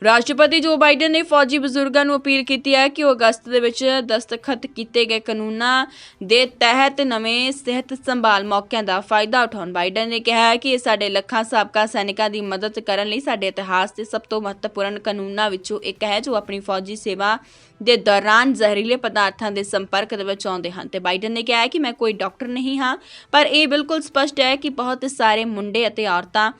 ਰਾਸ਼ਟਰਪਤੀ ਜੋ ਬਾਈਡਨ ਨੇ ਫੌਜੀ ਬਜ਼ੁਰਗਾਂ ਨੂੰ ਅਪੀਲ ਕੀਤੀ ਹੈ ਕਿ ਉਹ ਅਗਸਤ ਦੇ ਵਿੱਚ ਦਸਤਖਤ ਕੀਤੇ ਗਏ ਕਾਨੂੰਨਾਂ ਦੇ ਤਹਿਤ ਨਵੇਂ ਸਿਹਤ ਸੰਭਾਲ ਮੌਕਿਆਂ ਦਾ ਫਾਇਦਾ ਉਠਾਉਣ। ਬਾਈਡਨ ਨੇ ਕਿਹਾ ਹੈ ਕਿ ਇਹ ਸਾਡੇ ਲੱਖਾਂ ਸਾਬਕਾ ਸੈਨਿਕਾਂ ਦੀ ਮਦਦ ਕਰਨ ਲਈ ਸਾਡੇ ਇਤਿਹਾਸ ਦੇ ਸਭ ਤੋਂ ਮਹੱਤਵਪੂਰਨ ਕਾਨੂੰਨਾਂ ਵਿੱਚੋਂ ਇੱਕ ਹੈ ਜੋ ਆਪਣੀ ਫੌਜੀ ਸੇਵਾ ਦੇ ਦੌਰਾਨ ਜ਼ਹਿਰੀਲੇ ਪਦਾਰਥਾਂ ਦੇ ਸੰਪਰਕ ਦੇ ਵਿੱਚ ਆਉਂਦੇ ਹਨ। ਤੇ ਬਾਈਡਨ ਨੇ ਕਿਹਾ ਹੈ ਕਿ ਮੈਂ ਕੋਈ ਡਾਕਟਰ ਨਹੀਂ ਹਾਂ, ਪਰ ਇਹ ਬਿਲਕੁਲ ਸਪਸ਼ਟ ਹੈ ਕਿ ਬਹੁਤ ਸਾਰੇ ਮੁੰਡੇ ਅਤੇ ਔਰਤਾਂ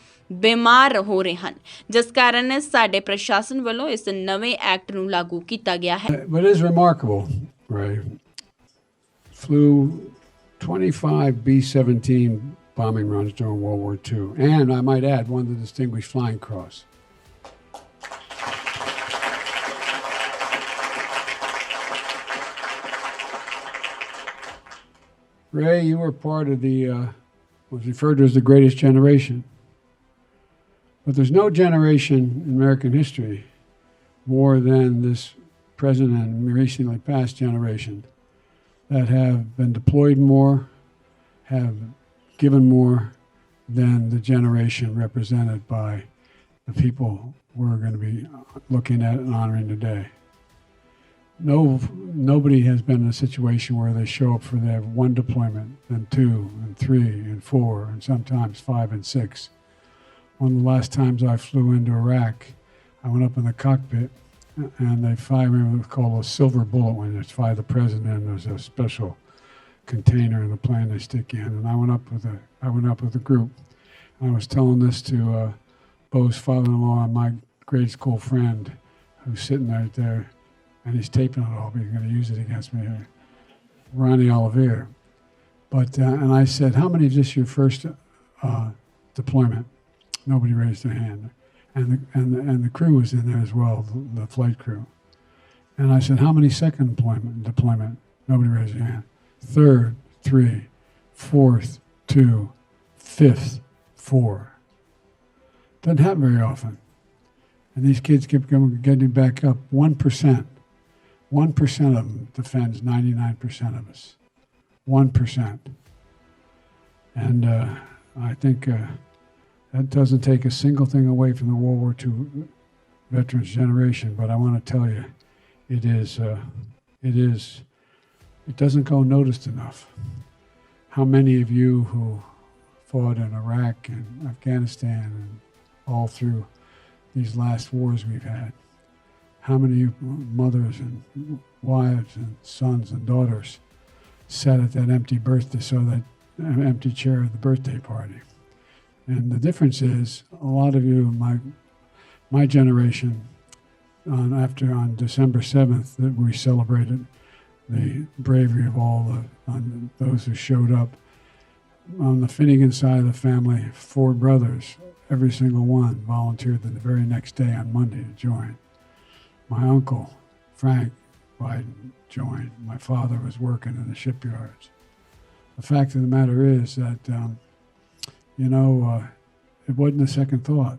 ਬਿਮਾਰ ਹੋ ਰਹੇ ਹਨ, ਜਿਸ ਕਾਰਨ ਸਾਡੇ ਪ੍ਰਸ਼ਾਸਨ ਵੱਲੋਂ ਇਸ ਨਵੇਂ ਐਕਟ ਨੂੰ ਲਾਗੂ ਕੀਤਾ ਗਿਆ ਹੈ। But it is remarkable, right? Flew 25 B-17 bombing runs during World War II, and I might add, won the Distinguished Flying Cross. Ray, you were part of the, was referred to as the greatest generation. But there's no generation in American history more than this present and recently past generation that have been deployed more, have given more than the generation represented by the people we're going to be looking at and honoring today. Nobody has been in a situation where they show up for their one deployment, then 2 and 3 and 4 and sometimes 5 and 6. One of the last times I flew into Iraq, I went up in the cockpit and they fired me with what's called a silver bullet when they fire the president. There's a special container in the plane they stick in, and I went up with a group. And I was telling this to Bo's father-in-law and my grade school friend who's sitting right there. And he's taping it all, but he's going to use it against me here. Ronnie Olivier. But, and I said, how many is this your first deployment? Nobody raised their hand. And the crew was in there as well, the flight crew. And I said, how many second deployment? Nobody raised their hand. Third, 3. Fourth, 2. Fifth, 4. Doesn't happen very often. And these kids kept getting back up. 1%. 1% of them defends 99% of us. 1%. And I think that doesn't take a single thing away from the World War II veterans generation, but I want to tell you, it doesn't go noticed enough. How many of you who fought in Iraq and Afghanistan and all through these last wars we've had, how many mothers and wives and sons and daughters sat at that empty empty chair at the birthday party? And the difference is, a lot of you, my generation, on December 7th, that we celebrated the bravery of all those who showed up. On the Finnegan side of the family, 4 brothers, every single one volunteered the very next day on Monday to join. My uncle, Frank Biden, joined. My father was working in the shipyards. The fact of the matter is that, it wasn't a second thought.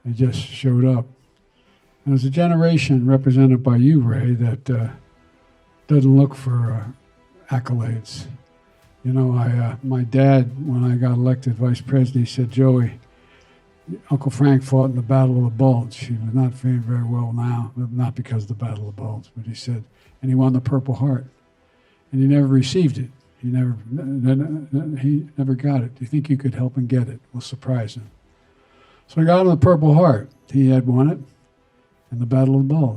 They just showed up. And there's a generation represented by you, Ray, that doesn't look for accolades. My dad, when I got elected vice president, he said, Joey, Uncle Frank fought in the Battle of the Bulge. He was not feeling very well now, not because of the Battle of the Bulge, but he said, and he won the Purple Heart. And he never received it. He never got it. Do you think you could help him get it? We'll surprise him. So I got him the Purple Heart. He had won it in the Battle of the Bulge.